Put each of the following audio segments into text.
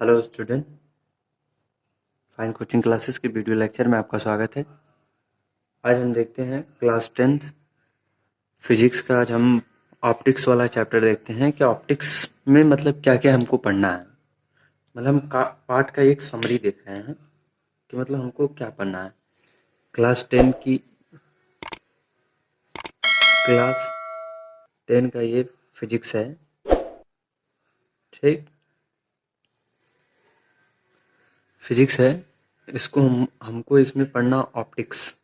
Hello student, fine coaching classes के video lecture में आपका स्वागत है। आज हम देखते हैं क्लास 10th फिजिक्स का। आज हम ऑप्टिक्स वाला चैप्टर देखते हैं कि ऑप्टिक्स में मतलब क्या क्या हमको पढ़ना है। मतलब हम पार्ट का एक समरी देख रहे हैं कि मतलब हमको क्या पढ़ना है। क्लास 10 का ये फिजिक्स है, ठीक। फिजिक्स है, इसको हमको इसमें पढ़ना ऑप्टिक्स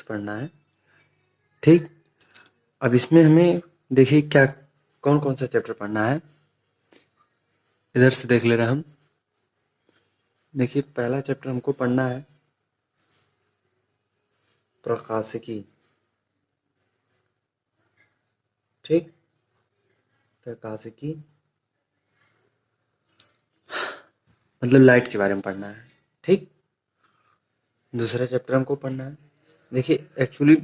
पढ़ना है, ठीक। अब इसमें हमें देखिए क्या कौन कौन सा चैप्टर पढ़ना है। इधर से देख ले रहे हम। देखिए पहला चैप्टर हमको पढ़ना है प्रकाशिकी, ठीक। प्रकाशिकी मतलब लाइट के बारे में पढ़ना है, ठीक। दूसरा चैप्टर हमको पढ़ना है। देखिए एक्चुअली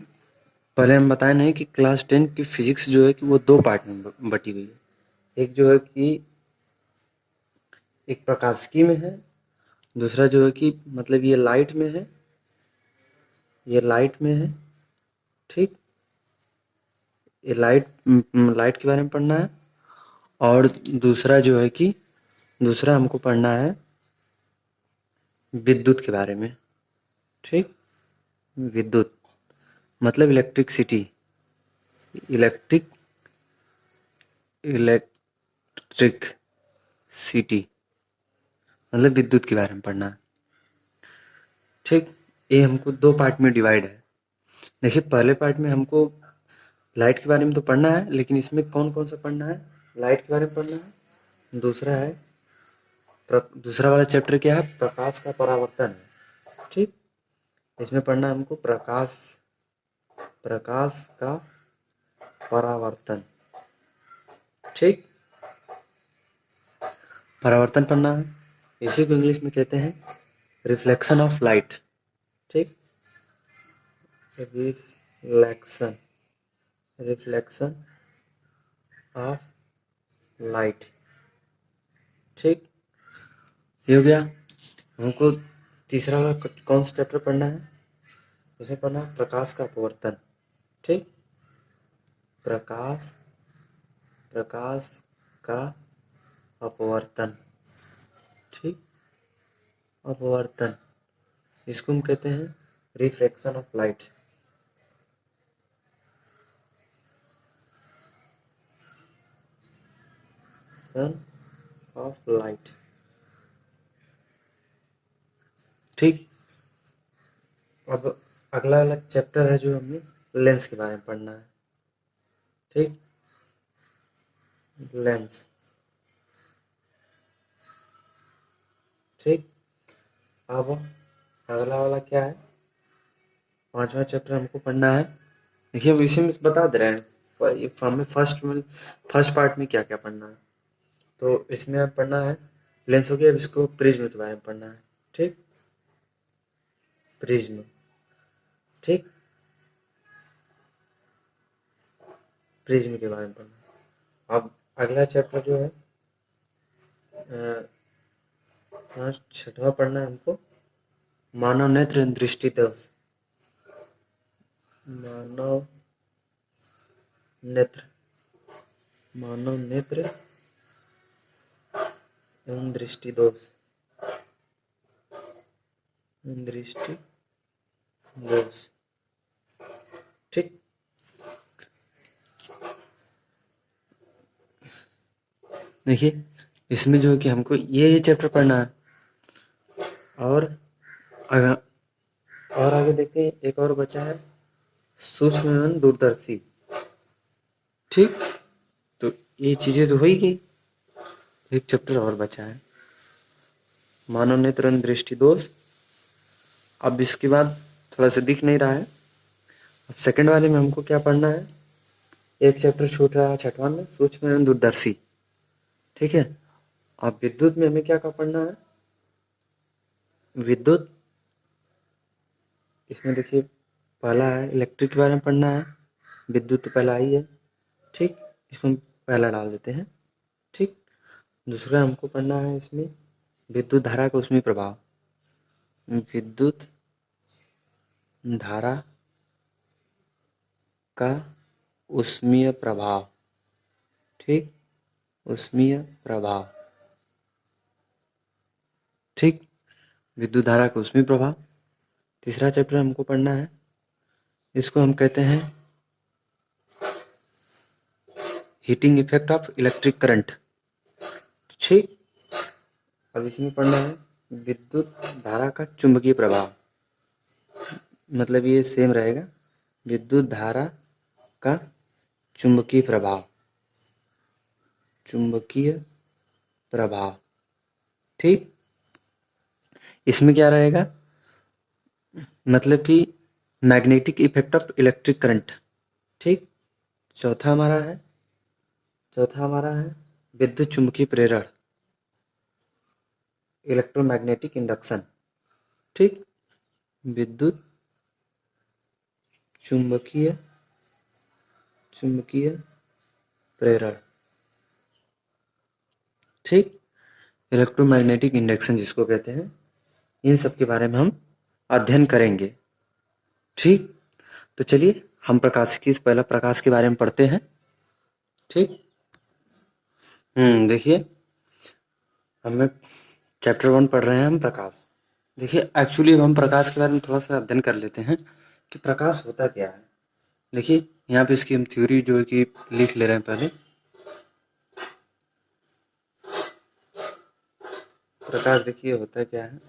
पहले हम बताए नहीं कि क्लास 10 की फिजिक्स जो है कि वो दो पार्ट में बटी हुई है। एक जो है कि एक प्रकाशिकी में है, दूसरा जो है कि मतलब ये लाइट में है, ये लाइट में है, ठीक। ये लाइट के बारे में पढ़ना है। और दूसरा जो है कि दूसरा हमको पढ़ना है विद्युत के बारे में, ठीक। विद्युत मतलब इलेक्ट्रिक इलेक्ट्रिक सिटी मतलब विद्युत के बारे में पढ़ना है, ठीक। ये हमको दो पार्ट में डिवाइड है। देखिए पहले पार्ट में हमको लाइट के बारे में तो पढ़ना है, लेकिन इसमें कौन कौन सा पढ़ना है। लाइट के बारे में पढ़ना है। दूसरा वाला चैप्टर क्या है, प्रकाश का परावर्तन, ठीक। इसमें पढ़ना है हमको प्रकाश का परावर्तन, ठीक। परावर्तन पढ़ना है, इसी को इंग्लिश में कहते हैं रिफ्लेक्शन ऑफ लाइट, ठीक। रिफ्लेक्शन रिफ्लेक्शन ऑफ लाइट, ठीक। ये हो गया। हमको तीसरा वाला कौन सा चैप्टर पढ़ना है, इसमें पढ़ना है प्रकाश का अपवर्तन, ठीक। प्रकाश प्रकाश का अपवर्तन, ठीक। अपवर्तन इसको हम कहते हैं refraction of light, son of light, ठीक। अब अगला वाला चैप्टर है जो हमें लेंस के बारे में पढ़ना है, ठीक। लेंस, ठीक। अब अगला वाला क्या है, पांचवा चैप्टर हमको पढ़ना है। देखिए अब इसी में बता दे रहे हैं हमें फर्स्ट पार्ट में क्या क्या पढ़ना है। तो इसमें अब पढ़ना है लेंस हो गया। अब इसको प्रिज्म के बारे में पढ़ना है, ठीक। प्रिज्म, ठीक। प्रिज्म के बारे में पढ़ना है। अब अगला चैप्टर जो है छठवा पढ़ना है हमको मानव नेत्र दृष्टि दोष, मानव नेत्र मानव नेत्र एवं दृष्टि दोष, दृष्टि दोष, ठीक। देखिए इसमें जो है कि हमको ये चैप्टर पढ़ना है। और अगर और आगे देखते हैं एक और बचा है सूक्ष्म एवं दूरदर्शी, ठीक। तो ये चीजें तो हो ही गई। एक चैप्टर और बचा है मानव नेत्र एवं दृष्टि दोष। अब इसके बाद थोड़ा सा दिख नहीं रहा है। अब सेकंड वाले में हमको क्या पढ़ना है, एक चैप्टर छूट रहा है छठवां में सूक्ष्म एवं दूरदर्शी, ठीक है। अब विद्युत में हमें क्या क्या पढ़ना है, विद्युत इसमें देखिए पहला है इलेक्ट्रिक के बारे में पढ़ना है। विद्युत तो पहला ही है, ठीक। इसको हम पहला डाल देते हैं, ठीक। दूसरा हमको पढ़ना है इसमें विद्युत धारा का ऊष्मीय प्रभाव। विद्युत धारा का ऊष्मीय प्रभाव, ठीक, ऊष्मीय प्रभाव, ठीक, विद्युत धारा का ऊष्मीय प्रभाव। तीसरा चैप्टर हमको पढ़ना है, इसको हम कहते हैं heating effect of electric current, ठीक। अब इसमें पढ़ना है विद्युत धारा का चुंबकीय प्रभाव, मतलब ये सेम रहेगा, विद्युत धारा का चुंबकीय प्रभाव, चुंबकीय प्रभाव, ठीक। इसमें क्या रहेगा, मतलब कि magnetic effect of electric current, ठीक। चौथा हमारा है विद्युत चुंबकीय प्रेरण, इलेक्ट्रोमैग्नेटिक इंडक्शन, ठीक। विद्युत चुंबकीय प्रेरण, ठीक, इलेक्ट्रोमैग्नेटिक इंडक्शन जिसको कहते हैं, इन सब के बारे में हम अध्ययन करेंगे, ठीक। तो चलिए हम पहला प्रकाश के बारे में पढ़ते हैं, ठीक। देखिए हमें चैप्टर 1 पढ़ रहे हैं हम प्रकाश। देखिए एक्चुअली अब हम प्रकाश के बारे में थोड़ा सा अध्ययन कर लेते हैं कि प्रकाश होता क्या है। देखिए यहाँ पे इसकी हम थ्योरी जो है कि लिख ले रहे हैं पहले। प्रकाश देखिए होता क्या है,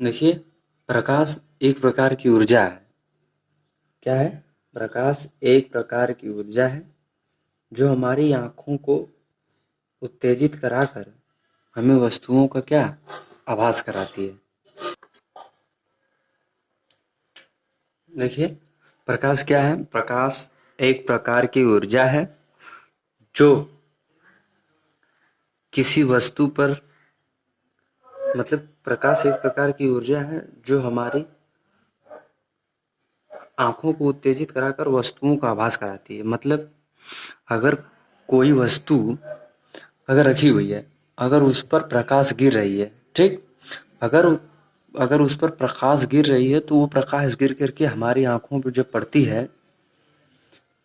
देखिए प्रकाश एक प्रकार की ऊर्जा है। क्या है? प्रकाश एक प्रकार की ऊर्जा है जो हमारी आँखों को उत्तेजित कराकर हमें वस्तुओं का क्या आभास कराती है। देखिए प्रकाश क्या है, प्रकाश एक प्रकार की ऊर्जा है जो किसी वस्तु पर, मतलब प्रकाश एक प्रकार की ऊर्जा है जो हमारी आँखों को उत्तेजित कराकर वस्तुओं का आभास कराती है। मतलब अगर कोई वस्तु अगर रखी हुई है, अगर उस पर प्रकाश गिर रही है, ठीक, अगर उस पर प्रकाश गिर रही है तो वो प्रकाश गिर करके हमारी आँखों पर जब पड़ती है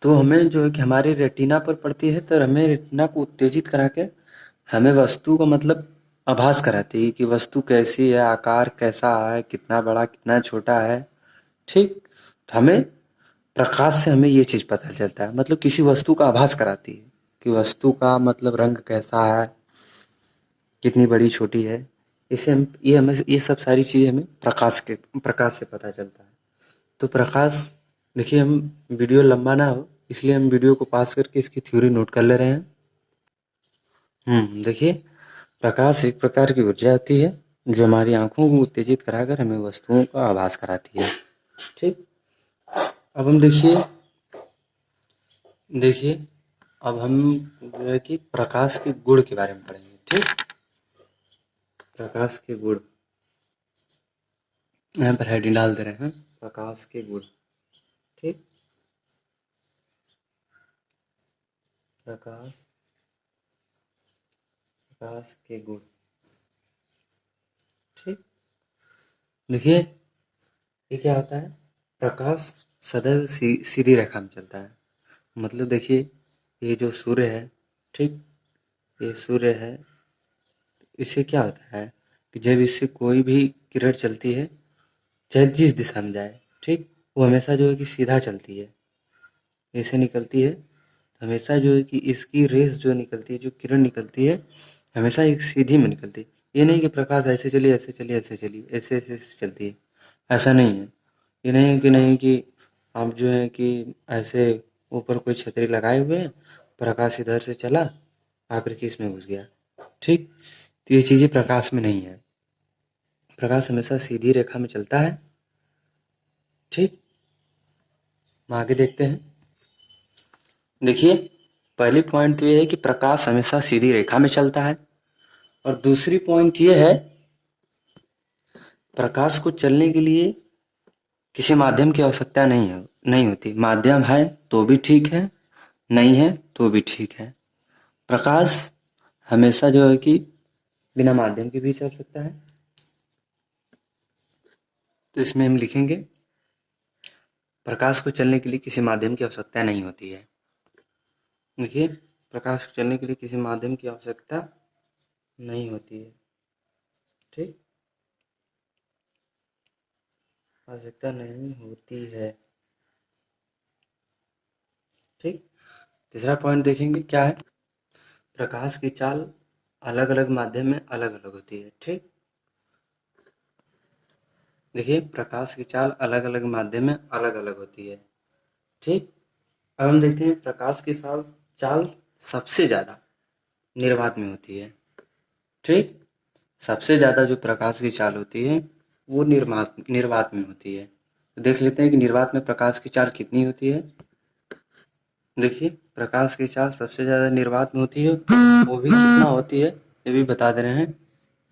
तो हमें जो है कि हमारे रेटिना पर पड़ती है, तो हमें रेटिना को उत्तेजित करा के हमें वस्तु का मतलब आभास कराती है कि वस्तु कैसी है, आकार कैसा है, कितना बड़ा कितना छोटा है, ठीक। तो हमें प्रकाश से हमें ये चीज़ पता चलता है, मतलब किसी वस्तु का आभास कराती है कि वस्तु का मतलब रंग कैसा है, कितनी बड़ी छोटी है। इससे हमें ये सब सारी चीज़ें हमें प्रकाश से पता चलता है। तो प्रकाश, देखिए हम वीडियो लंबा ना हो इसलिए हम वीडियो को पास करके इसकी थ्योरी नोट कर ले रहे हैं। देखिए प्रकाश एक प्रकार की ऊर्जा होती है जो हमारी आंखों को उत्तेजित कराकर हमें वस्तुओं का आभास कराती है, ठीक। अब हम देखिए अब हम जो है कि प्रकाश के गुण के बारे में पढ़ेंगे, ठीक। प्रकाश के गुण यहाँ पर हेडिंग डाल दे रहे हैं, प्रकाश के गुण, ठीक। प्रकाश के गुण, ठीक। देखिए ये क्या होता है, प्रकाश सदैव सीधी रेखा में चलता है। मतलब देखिए ये जो सूर्य है, ठीक, ये सूर्य है, इससे क्या होता है कि जब इससे कोई भी किरण चलती है, चाहे जिस दिशा में जाए, ठीक, वो हमेशा जो है कि सीधा चलती है, ऐसे निकलती है। हमेशा जो है कि इसकी रेस जो निकलती है, जो किरण निकलती है, हमेशा एक सीधी में निकलती है। ये नहीं कि प्रकाश ऐसे चली ऐसे चली ऐसे चली ऐसे ऐसे ऐसे चलती है, ऐसा नहीं है। ये नहीं कि आप जो है कि ऐसे ऊपर कोई छतरी लगाए हुए हैं, प्रकाश इधर से चला आकर के इसमें घुस गया, ठीक। तो ये चीज़ें प्रकाश में नहीं है। प्रकाश हमेशा सीधी रेखा में चलता है, ठीक। हम आगे देखते हैं। देखिए पहली पॉइंट तो ये है कि प्रकाश हमेशा सीधी रेखा में चलता है, और दूसरी पॉइंट ये है प्रकाश को चलने के लिए किसी माध्यम की आवश्यकता नहीं होती। माध्यम है तो भी ठीक है, नहीं है तो भी ठीक है। प्रकाश हमेशा जो है कि बिना माध्यम के भी चल सकता है। तो इसमें हम लिखेंगे प्रकाश को चलने के लिए किसी माध्यम की आवश्यकता नहीं होती है। देखिए, प्रकाश को चलने के लिए किसी माध्यम की आवश्यकता नहीं होती है। ठीक, आवश्यकता नहीं होती है। ठीक, तीसरा पॉइंट देखेंगे क्या है। प्रकाश की चाल अलग अलग माध्यम में अलग अलग होती है। ठीक, देखिए प्रकाश की चाल अलग अलग माध्यम में अलग अलग होती है। ठीक, अब हम देखते हैं प्रकाश की चाल सबसे ज्यादा निर्वात में होती है। ठीक, सबसे ज्यादा जो प्रकाश की चाल होती है वो निर्वात में होती है। तो देख लेते हैं कि निर्वात में प्रकाश की चाल कितनी होती है। देखिए, प्रकाश की चाल सबसे ज्यादा निर्वात में होती है, वो भी कितना होती है ये भी बता दे रहे हैं।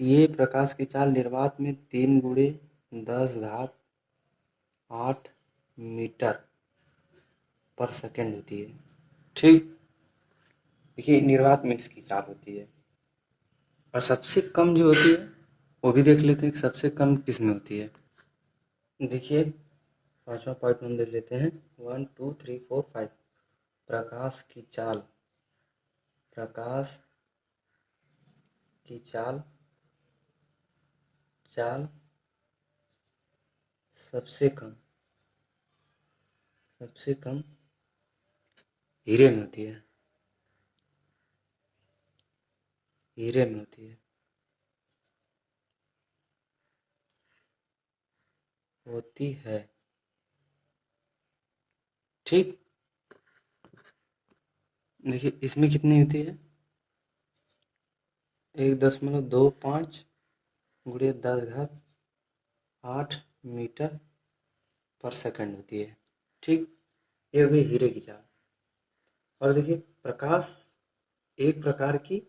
ये प्रकाश की चाल निर्वात में 3 × 10⁸ मीटर पर सेकेंड होती है। ठीक, देखिए निर्वात में इसकी चाल होती है। और सबसे कम जो होती है वो भी देख लेते हैं कि सबसे कम किस में होती है। देखिए, पांचवा पॉइंट हम देख लेते हैं। 1 2 3 4 5 प्रकाश की चाल, प्रकाश की चाल सबसे कम हीरे में होती है। हीरे में होती है। होती है। ठीक, देखिए इसमें कितनी होती है 1.25 × 10⁸ मीटर पर सेकंड होती है। ठीक, ये हो गई हीरे की चाल। और देखिए प्रकाश एक प्रकार की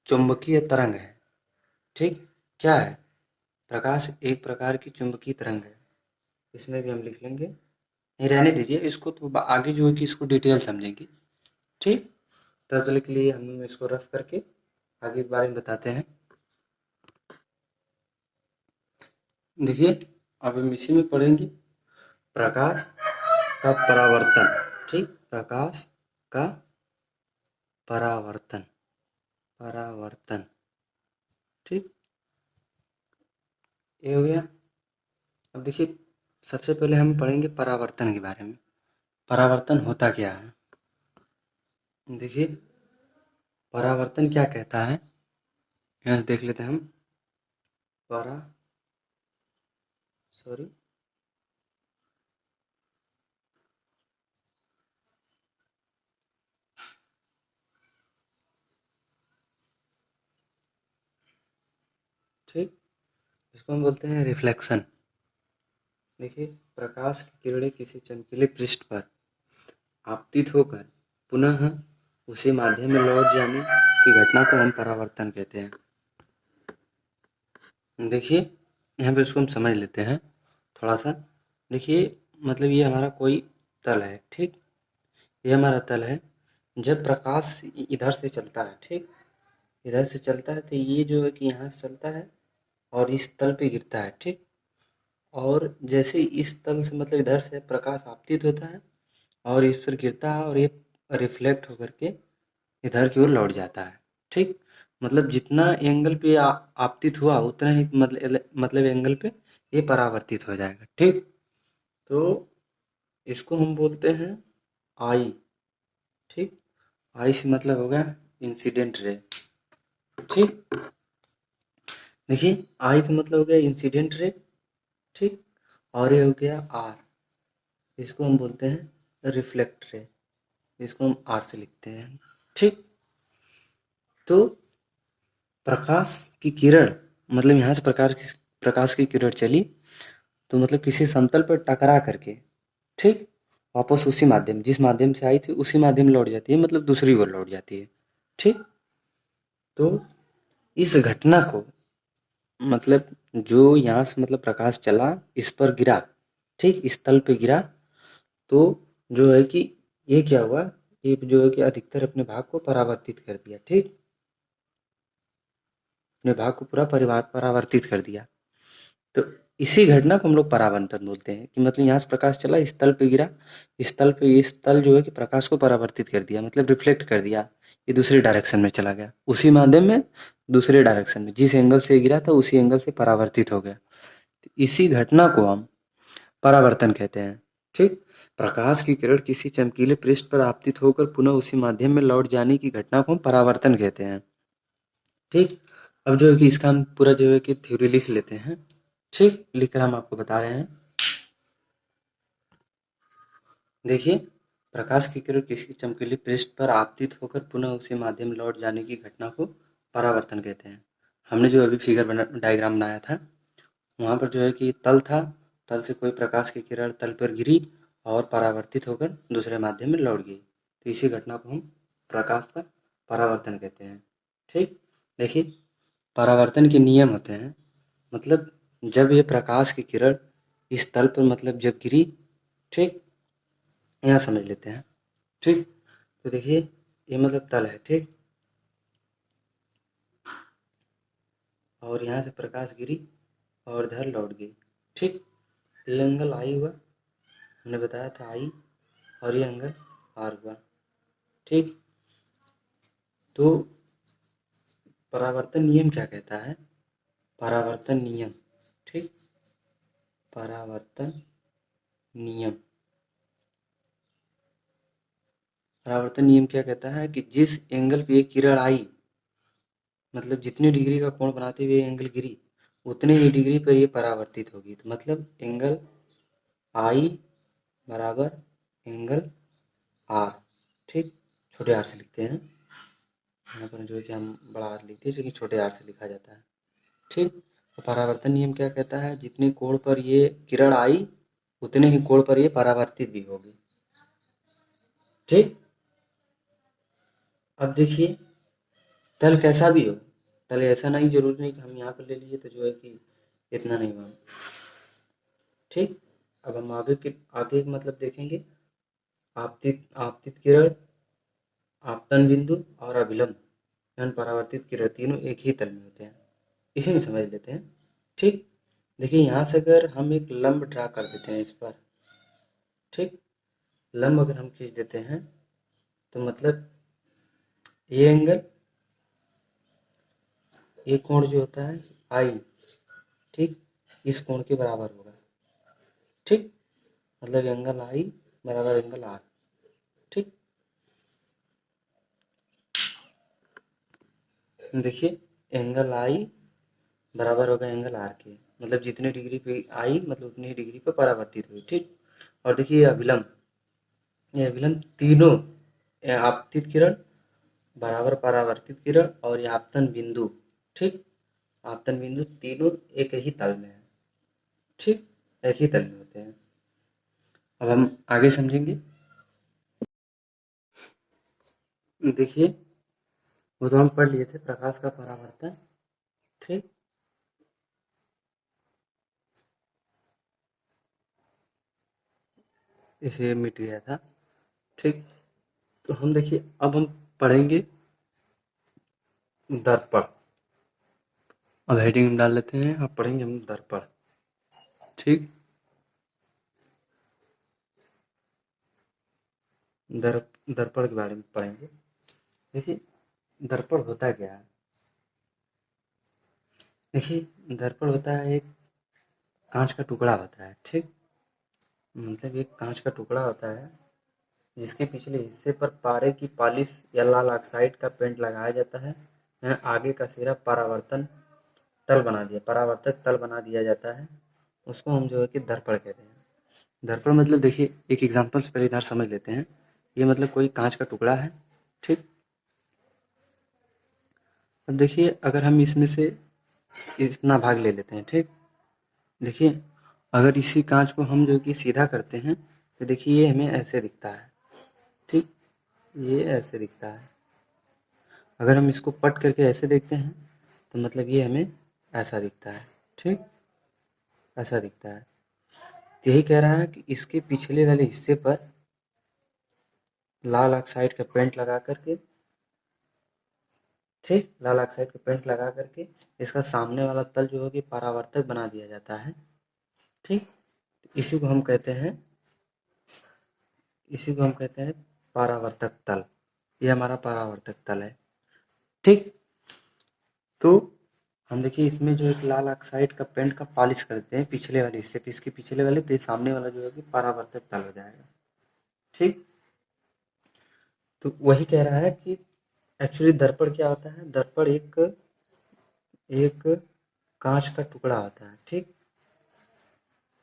चुंबकीय तरंग है। ठीक, क्या है, प्रकाश एक प्रकार की चुंबकीय तरंग है। इसमें भी हम लिख लेंगे, नहीं रहने दीजिए इसको, तो आगे जो है कि इसको डिटेल समझेंगे। ठीक, तब तक के लिए हम इसको रफ करके आगे के बारे में बताते हैं। देखिए, अब हम इसी में पढ़ेंगे प्रकाश का परावर्तन। ठीक, प्रकाश का परावर्तन। ठीक, ये हो गया। अब देखिए सबसे पहले हम पढ़ेंगे परावर्तन के बारे में। परावर्तन होता क्या है। देखिए, परावर्तन क्या कहता है, यहाँ से देख लेते हैं हम। परा सॉरी ठीक, इसको हम बोलते हैं रिफ्लेक्शन। देखिए, प्रकाश की किरणें किसी चमकीले पृष्ठ पर आपतित होकर पुनः उसी माध्यम में लौट जाने की घटना को हम परावर्तन कहते हैं। देखिए, यहाँ पे इसको हम समझ लेते हैं थोड़ा सा। देखिए, मतलब ये हमारा कोई तल है। ठीक, ये हमारा तल है। जब प्रकाश इधर से चलता है, ठीक, इधर से चलता है तो ये जो है कि यहाँ से चलता है और इस तल पे गिरता है। ठीक, और जैसे इस तल से मतलब इधर से प्रकाश आपतित होता है और इस पर गिरता है और ये रिफ्लेक्ट होकर के इधर की ओर लौट जाता है। ठीक, मतलब जितना एंगल पे आपतित हुआ उतना ही मतलब एंगल पे ये परावर्तित हो जाएगा। ठीक, तो इसको हम बोलते हैं आई। ठीक, आई से मतलब हो गया इंसिडेंट रे। ठीक, देखिए आई का मतलब हो गया इंसिडेंट रे। ठीक, और ये हो गया आर, इसको हम बोलते हैं रिफ्लेक्ट रे। इसको हम आर से लिखते हैं। ठीक, तो प्रकाश की किरण मतलब यहाँ से प्रकाश की किरण चली तो मतलब किसी समतल पर टकरा करके, ठीक, वापस उसी माध्यम जिस माध्यम से आई थी उसी माध्यम लौट जाती है, मतलब दूसरी ओर लौट जाती है। ठीक, तो इस घटना को मतलब जो यहाँ से मतलब प्रकाश चला इस पर गिरा, ठीक, इस तल पे गिरा, तो जो है कि ये क्या हुआ, ये जो है कि अधिकतर अपने भाग को परावर्तित कर दिया, ठीक, अपने भाग को पूरा परिवार परावर्तित कर दिया। तो इसी घटना को हम लोग परावर्तन बोलते हैं कि मतलब यहाँ से प्रकाश चला, इस तल पे गिरा, इस तल पे, इस तल जो है कि प्रकाश को परावर्तित कर दिया, मतलब रिफ्लेक्ट कर दिया, ये दूसरे डायरेक्शन में चला गया, उसी माध्यम में दूसरे डायरेक्शन में, जिस एंगल से गिरा था उसी एंगल से परावर्तित हो गया। तो इसी घटना को हम परावर्तन कहते हैं, ठीक। प्रकाश की किरण किसी चमकीले पृष्ठ पर आपतित होकर पुनः उसी माध्यम में लौट जाने की घटना को हम परावर्तन कहते हैं, ठीक। अब जो है कि इसका हम पूरा जो है कि थ्योरी लिख लेते हैं, ठीक, लिखकर हम आपको बता रहे हैं। देखिए, प्रकाश की किरण किसी चमकीले पृष्ठ पर आपतित होकर पुनः उसी माध्यम में लौट जाने की घटना को परावर्तन कहते हैं। हमने जो अभी फिगर बना डायग्राम बनाया था, वहाँ पर जो है कि तल था, तल से कोई प्रकाश की किरण तल पर गिरी और परावर्तित होकर दूसरे माध्यम में लौट गई, तो इसी घटना को हम प्रकाश का परावर्तन कहते हैं, ठीक। देखिए, परावर्तन के नियम होते हैं, मतलब जब ये प्रकाश की किरण इस तल पर मतलब जब गिरी, ठीक, यहाँ समझ लेते हैं, ठीक। तो देखिए, ये मतलब तल है, ठीक, और यहाँ से प्रकाश गिरी और इधर लौट गई, ठीक। ये एंगल आई हुआ, हमने बताया था आई, और ये एंगल आर हुआ, ठीक। तो परावर्तन नियम क्या कहता है, परावर्तन नियम, ठीक, परावर्तन नियम, परावर्तन नियम क्या कहता है कि जिस एंगल पे ये किरण आई, मतलब जितनी डिग्री का कोण बनाते हुए एंगल गिरी, उतने ही डिग्री पर ये परावर्तित होगी। तो मतलब एंगल आई बराबर एंगल आर, ठीक, छोटे आर से लिखते हैं, यहाँ पर जो है कि हम बड़ा आर लिखते हैं लेकिन छोटे आर से लिखा जाता है, ठीक। तो परावर्तन नियम क्या कहता है, जितने कोण पर ये किरण आई उतने ही कोण पर ये परावर्तित भी होगी, ठीक। अब देखिए, तल कैसा भी हो, तल ऐसा नहीं जरूरी नहीं कि हम यहाँ पर ले लिए तो जो है कि इतना नहीं हुआ, ठीक। अब हम आगे मतलब देखेंगे, आपतित आपतित किरण, आपतन बिंदु और अभिलंब यानी परावर्तित किरण तीनों एक ही तल में होते हैं, इसी में समझ लेते हैं, ठीक। देखिए, यहाँ से अगर हम एक लंब ड्रा कर देते हैं इस पर, ठीक, लंब अगर हम खींच देते हैं तो मतलब ये एंगल, ये कोण जो होता है आई, ठीक, इस कोण के बराबर होगा, ठीक, मतलब एंगल आई बराबर एंगल आर, ठीक। देखिए, एंगल आई बराबर होगा एंगल आर के, मतलब जितने डिग्री पे आई मतलब उतनी ही डिग्री पे परावर्तित हुई, ठीक। और देखिए, ये अभिलंब तीनों, आपतित किरण बराबर परावर्तित किरण और ये आपतन बिंदु, ठीक, आपतन बिंदु तीनों एक ही तल में है, ठीक, एक ही तल में होते हैं। अब हम आगे समझेंगे। देखिए, वो तो हम पढ़ लिए थे प्रकाश का परावर्तन, ठीक, इसे मिट गया था, ठीक। तो हम देखिए, अब हम पढ़ेंगे दर्पण। अब हेडिंग में डाल लेते हैं, अब पढ़ेंगे हम दर्पण, ठीक। दर्पण के बारे में पढ़ेंगे। देखिए, दर्पण होता क्या है, देखिए दर्पण होता है एक कांच का टुकड़ा होता है, ठीक, मतलब एक कांच का टुकड़ा होता है जिसके पिछले हिस्से पर पारे की पॉलिश या लाल ऑक्साइड का पेंट लगाया जाता है, यहाँ आगे का सिरा परावर्तक तल बना दिया जाता है, उसको हम जो है कि दर्पण कहते हैं। दर्पण मतलब देखिए, एक एग्जांपल से पहले इधर समझ लेते हैं, ये मतलब कोई कांच का टुकड़ा है, ठीक। अब देखिए, अगर हम इसमें से इतना भाग ले लेते हैं, ठीक, देखिए, अगर इसी कांच को हम जो कि सीधा करते हैं तो देखिए ये हमें ऐसे दिखता है, ठीक, ये ऐसे दिखता है। अगर हम इसको पट करके ऐसे देखते हैं तो मतलब ये हमें ऐसा दिखता है, ठीक, ऐसा दिखता है। तो यही कह रहा है कि इसके पिछले वाले हिस्से पर लाल ऑक्साइड का पेंट लगा करके, ठीक, लाल ऑक्साइड का पेंट लगा करके इसका सामने वाला तल जो है कि परावर्तक बना दिया जाता है। ठीक, इसी को हम कहते हैं परावर्तक तल। ये हमारा परावर्तक तल है। ठीक, तो हम देखिए इसमें जो एक लाल ऑक्साइड का पेंट का पॉलिश करते हैं पिछले वाले हिस्से पे, इसके पिछले वाले, तो सामने वाला जो है कि परावर्तक तल हो जाएगा। ठीक, तो वही कह रहा है कि एक्चुअली दर्पण क्या होता है। दर्पण एक एक कांच का टुकड़ा होता है। ठीक,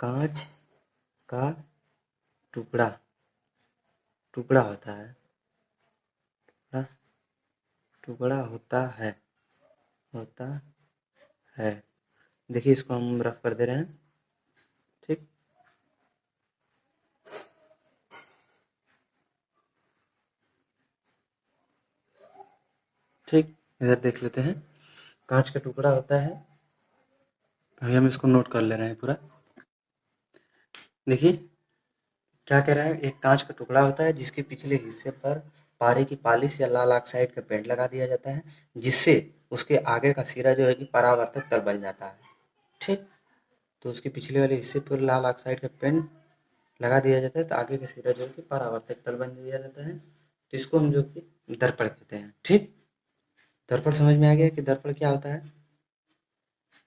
कांच का टुकड़ा टुकड़ा होता है, टुकड़ा टुकड़ा होता है। देखिए इसको हम रफ कर दे रहे हैं। ठीक, ठीक, इधर देख लेते हैं। कांच का टुकड़ा होता है, अभी हम इसको नोट कर ले रहे हैं पूरा। देखिए क्या कह रहा है, एक कांच का टुकड़ा होता है जिसके पिछले हिस्से पर पारे की पॉलिश या लाल ऑक्साइड का पेंट लगा दिया जाता है, जिससे उसके आगे का सिरा जो है कि परावर्तक तल बन जाता है। ठीक, तो उसके पिछले वाले हिस्से पर लाल ऑक्साइड का पेंट लगा दिया जाता है, तो आगे का सिरा जो है कि परावर्तक तल बन दिया जाता है। तो इसको हम जो कि दर्पण कहते हैं। ठीक, दर्पण समझ में आ गया कि दर्पण क्या होता है।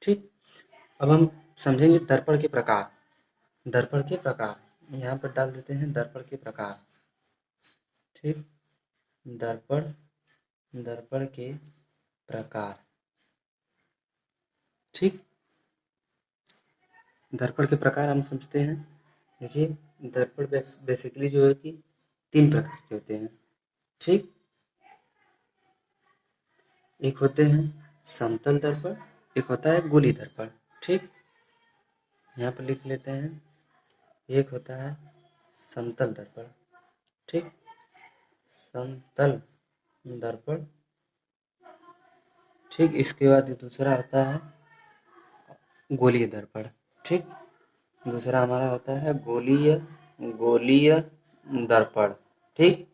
ठीक, अब हम समझेंगे दर्पण के प्रकार। दर्पण के प्रकार यहाँ पर डाल देते हैं, दर्पण के प्रकार। ठीक, दर्पण दर्पण के प्रकार। ठीक, दर्पण के प्रकार हम समझते हैं। देखिए दर्पण बेसिकली जो है कि 3 प्रकार के होते हैं। ठीक, एक होते हैं समतल दर्पण, एक होता है गोली दर्पण। ठीक, यहाँ पर लिख लेते हैं, एक होता है समतल दर्पण। ठीक, समतल दर्पण। ठीक, इसके बाद दूसरा होता है गोलीय दर्पण। ठीक, दूसरा हमारा होता है गोलीय दर्पण। ठीक,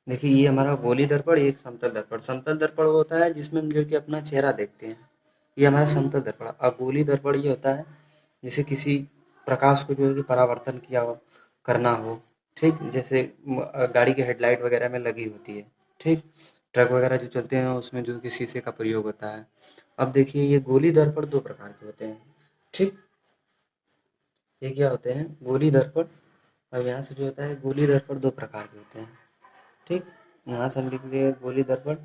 देखिए ये हमारा गोली दर्पण, एक समतल दर्पण। समतल दर्पण वो होता है जिसमें हम जो कि अपना चेहरा देखते हैं, ये हमारा समतल दर्पण। अगोली दर्पण ये होता है जैसे किसी प्रकाश को जो है कि परावर्तन किया हो, करना हो। ठीक, जैसे गाड़ी के हेडलाइट वगैरह में लगी होती है। ठीक, ट्रक वगैरह जो चलते हैं उसमें जो कि शीशे का प्रयोग होता है। अब देखिए ये गोली दर्पण 2 प्रकार के होते हैं। ठीक, ये क्या होते हैं, गोली दर्पण। अब यहाँ से जो होता है गोली दर्पण 2 प्रकार के होते हैं। ठीक, यहाँ से हम लिख लिए गोली दर्पण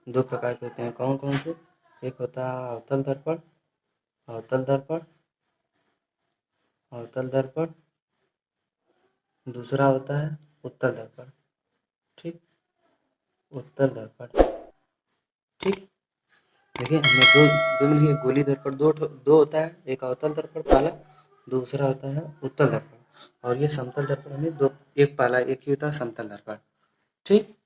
2 प्रकार के होते हैं। कौन कौन से, एक होता है अवतल दर्पण, अवतल दर्पण, अवतल दर्पण। दूसरा होता है उत्तल दर्पण। ठीक, उत्तल दर्पण। ठीक, देखिए हमने दो दो मिल गए। गोली दर्पण दो होता है, एक अवतल दर्पण पाला, दूसरा होता है उत्तल दर्पण। और ये समतल दर्पण हमें दो, एक पाला, एक ही होता है समतल दर्पण। ठीक,